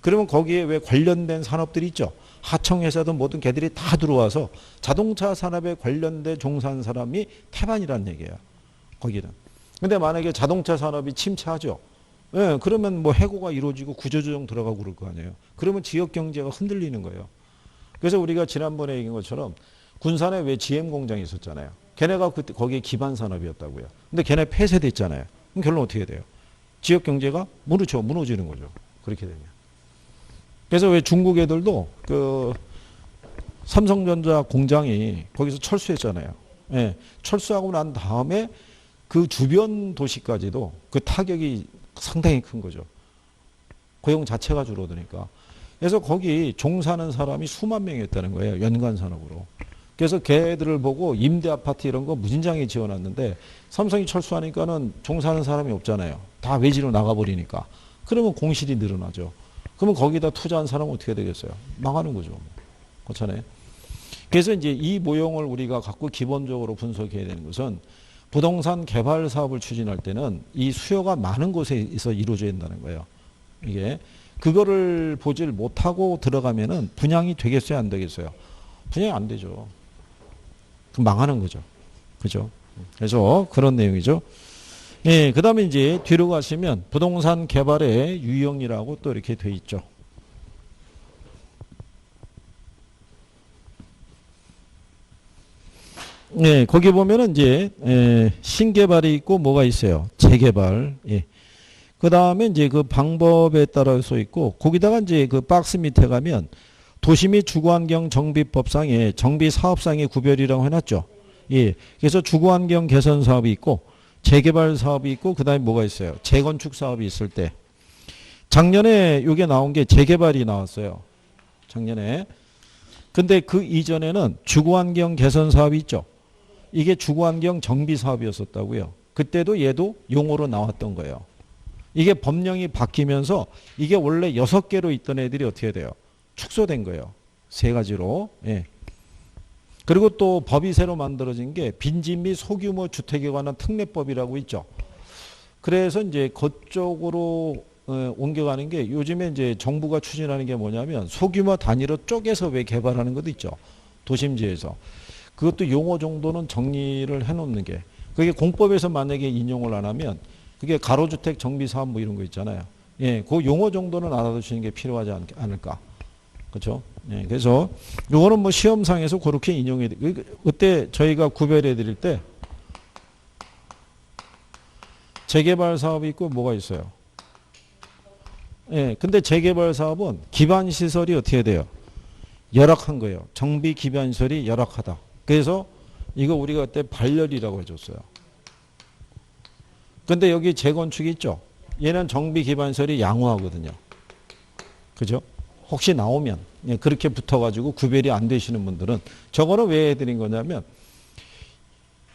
그러면 거기에 왜 관련된 산업들이 있죠. 하청회사든 뭐든 걔들이 다 들어와서 자동차 산업에 관련된 종사하는 사람이 태반이라는 얘기예요. 거기는. 근데 만약에 자동차 산업이 침체하죠. 예, 그러면 뭐 해고가 이루어지고 구조조정 들어가고 그럴 거 아니에요. 그러면 지역 경제가 흔들리는 거예요. 그래서 우리가 지난번에 얘기한 것처럼 군산에 왜 GM 공장이 있었잖아요. 걔네가 그때 거기에 기반 산업이었다고요. 근데 걔네 폐쇄됐잖아요. 그럼 결론 어떻게 돼요? 지역 경제가 무너지는 거죠. 그렇게 되면. 그래서 왜 중국 애들도 그 삼성전자 공장이 거기서 철수했잖아요. 예, 철수하고 난 다음에 그 주변 도시까지도 그 타격이 상당히 큰 거죠. 고용 자체가 줄어드니까. 그래서 거기 종사하는 사람이 수만 명이었다는 거예요. 연간 산업으로. 그래서 걔들을 보고 임대 아파트 이런 거 무진장에 지어놨는데 삼성이 철수하니까는 종사하는 사람이 없잖아요. 다 외지로 나가버리니까. 그러면 공실이 늘어나죠. 그러면 거기다 투자한 사람은 어떻게 되겠어요? 망하는 거죠. 그렇잖아요. 그래서 이제 이 모형을 우리가 갖고 기본적으로 분석해야 되는 것은 부동산 개발 사업을 추진할 때는 이 수요가 많은 곳에서 이루어져야 된다는 거예요. 이게 그거를 보질 못하고 들어가면은 분양이 되겠어요, 안 되겠어요? 분양이 안 되죠. 그럼 망하는 거죠. 그죠? 그래서 그런 내용이죠. 예, 그 다음에 이제 뒤로 가시면 부동산 개발의 유형이라고 또 이렇게 돼 있죠. 예, 거기 보면은 이제 신개발이 있고 뭐가 있어요? 재개발. 예. 그 다음에 이제 그 방법에 따라서 있고 거기다가 이제 그 박스 밑에 가면 도시 및 주거환경 정비법상에 정비사업상의 구별이라고 해놨죠. 예. 그래서 주거환경 개선 사업이 있고 재개발 사업이 있고 그 다음에 뭐가 있어요? 재건축 사업이 있을 때 작년에 이게 나온 게 재개발이 나왔어요. 작년에. 근데 그 이전에는 주거환경 개선 사업이 있죠. 이게 주거환경 정비 사업이었었다고요. 그때도 얘도 용어로 나왔던 거예요. 이게 법령이 바뀌면서 이게 원래 6개로 있던 애들이 어떻게 돼요? 축소된 거예요. 3가지로. 예. 그리고 또 법이 새로 만들어진 게 빈집 및 소규모 주택에 관한 특례법이라고 있죠. 그래서 이제 그쪽으로 옮겨가는 게 요즘에 이제 정부가 추진하는 게 뭐냐면 소규모 단위로 쪼개서 왜 개발하는 것도 있죠. 도심지에서. 그것도 용어 정도는 정리를 해놓는 게 그게 공법에서 만약에 인용을 안 하면 그게 가로주택 정비사업 뭐 이런 거 있잖아요. 예, 그 용어 정도는 알아두시는 게 필요하지 않을까. 그렇죠? 예, 그래서 요거는 뭐 시험상에서 그렇게 인용해 그때 저희가 구별해 드릴 때 재개발 사업이 있고 뭐가 있어요? 예, 근데 재개발 사업은 기반 시설이 어떻게 돼요? 열악한 거예요. 정비 기반 시설이 열악하다. 그래서 이거 우리가 그때 발열이라고 해줬어요. 근데 여기 재건축이 있죠. 얘는 정비 기반 시설이 양호하거든요. 그죠? 혹시 나오면 예, 그렇게 붙어가지고 구별이 안 되시는 분들은 저거는 왜 해드린 거냐면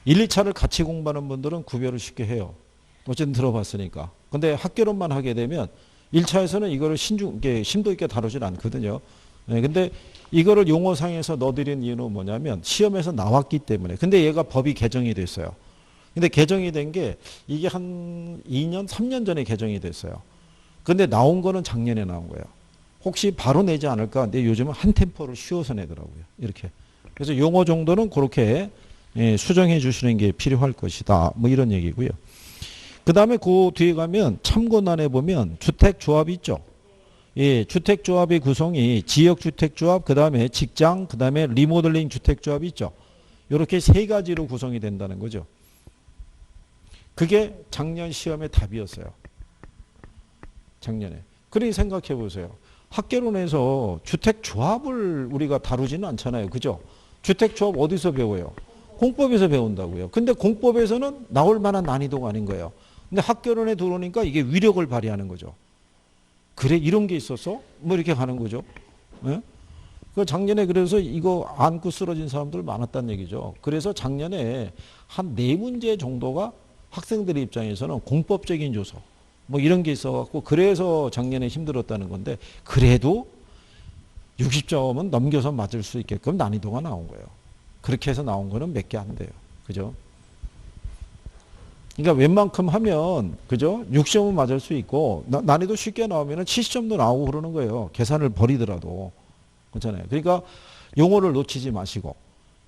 1, 2차를 같이 공부하는 분들은 구별을 쉽게 해요. 어쨌든 들어봤으니까. 근데 학교론만 하게 되면 1차에서는 이거를 심도 있게 다루질 않거든요. 네, 근데 이거를 용어상에서 넣어드린 이유는 뭐냐면 시험에서 나왔기 때문에. 근데 얘가 법이 개정이 됐어요. 근데 개정이 된 게 이게 한 2년, 3년 전에 개정이 됐어요. 근데 나온 거는 작년에 나온 거예요. 혹시 바로 내지 않을까? 근데 요즘은 한 템포를 쉬워서 내더라고요. 이렇게. 그래서 용어 정도는 그렇게 수정해 주시는 게 필요할 것이다. 뭐 이런 얘기고요. 그 다음에 그 뒤에 가면 참고란에 보면 주택조합이 있죠. 예, 주택조합의 구성이 지역주택조합, 그 다음에 직장, 그 다음에 리모델링 주택조합이 있죠. 이렇게 세 가지로 구성이 된다는 거죠. 그게 작년 시험의 답이었어요. 작년에. 그러니 생각해 보세요. 학개론에서 주택조합을 우리가 다루지는 않잖아요. 그죠? 주택조합 어디서 배워요? 공법에서 배운다고요. 근데 공법에서는 나올 만한 난이도가 아닌 거예요. 근데 학개론에 들어오니까 이게 위력을 발휘하는 거죠. 그래 이런 게 있었어? 뭐 이렇게 가는 거죠. 네? 그 작년에 그래서 이거 안고 쓰러진 사람들 많았다는 얘기죠. 그래서 작년에 한 4문제 정도가 학생들의 입장에서는 공법적인 요소 뭐 이런 게 있어갖고 그래서 작년에 힘들었다는 건데 그래도 60점은 넘겨서 맞을 수 있게끔 난이도가 나온 거예요. 그렇게 해서 나온 거는 몇 개 안 돼요. 그죠? 그러니까 웬만큼 하면 그죠? 60점은 맞을 수 있고 난이도 쉽게 나오면 70점도 나오고 그러는 거예요. 계산을 버리더라도. 그렇잖아요. 그러니까 용어를 놓치지 마시고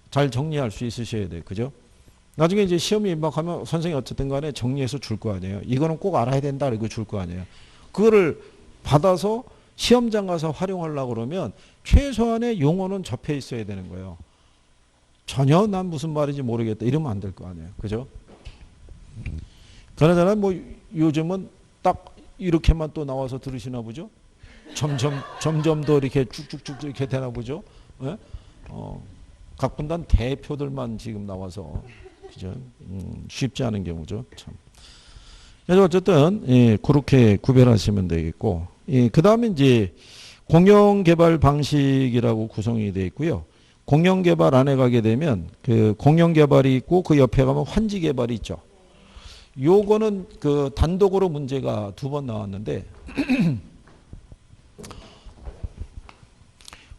잘 정리할 수 있으셔야 돼요. 그죠? 나중에 이제 시험이 임박하면 선생님이 어쨌든 간에 정리해서 줄 거 아니에요. 이거는 꼭 알아야 된다 이거 줄 거 아니에요. 그거를 받아서 시험장 가서 활용하려고 그러면 최소한의 용어는 접해 있어야 되는 거예요. 전혀 난 무슨 말인지 모르겠다 이러면 안 될 거 아니에요. 그죠? 그러잖아 뭐 요즘은 딱 이렇게만 또 나와서 들으시나 보죠? 점점 더 이렇게 쭉쭉쭉 이렇게 되나 보죠? 예? 각 분단 대표들만 지금 나와서 그죠? 쉽지 않은 경우죠. 참. 그래서 어쨌든 예, 그렇게 구별하시면 되겠고, 예, 그 다음에 이제 공영개발 방식이라고 구성이 되어 있고요. 공영개발 안에 가게 되면 그 공영개발이 있고 그 옆에 가면 환지개발이 있죠. 요거는 그 단독으로 문제가 2번 나왔는데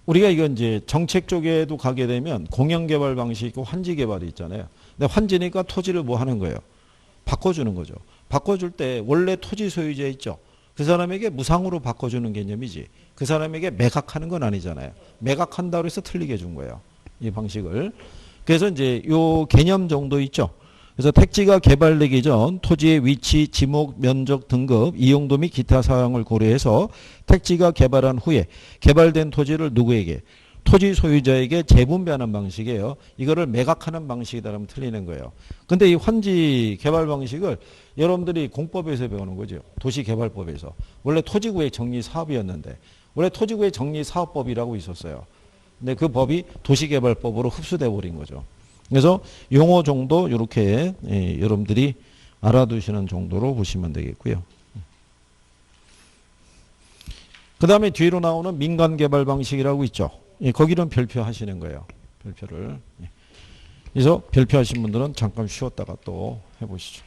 우리가 이건 이제 정책 쪽에도 가게 되면 공영개발 방식이 있고 환지개발이 있잖아요. 근데 환지니까 토지를 뭐 하는 거예요? 바꿔주는 거죠. 바꿔줄 때 원래 토지 소유자 있죠. 그 사람에게 무상으로 바꿔주는 개념이지. 그 사람에게 매각하는 건 아니잖아요. 매각한다고 해서 틀리게 준 거예요. 이 방식을. 그래서 이제 요 개념 정도 있죠. 그래서 택지가 개발되기 전 토지의 위치, 지목, 면적, 등급, 이용도 및 기타 사항을 고려해서 택지가 개발한 후에 개발된 토지를 누구에게? 토지 소유자에게 재분배하는 방식이에요. 이거를 매각하는 방식이다라면 틀리는 거예요. 근데 이 환지 개발 방식을 여러분들이 공법에서 배우는 거죠. 도시개발법에서. 원래 토지구획 정리 사업이었는데 원래 토지구획 정리 사업법이라고 있었어요. 근데 그 법이 도시개발법으로 흡수돼 버린 거죠. 그래서 용어 정도 이렇게 예, 여러분들이 알아두시는 정도로 보시면 되겠고요. 그 다음에 뒤로 나오는 민간개발 방식이라고 있죠. 예, 거기는 별표하시는 거예요. 별표를. 예. 그래서 별표하신 분들은 잠깐 쉬었다가 또 해보시죠.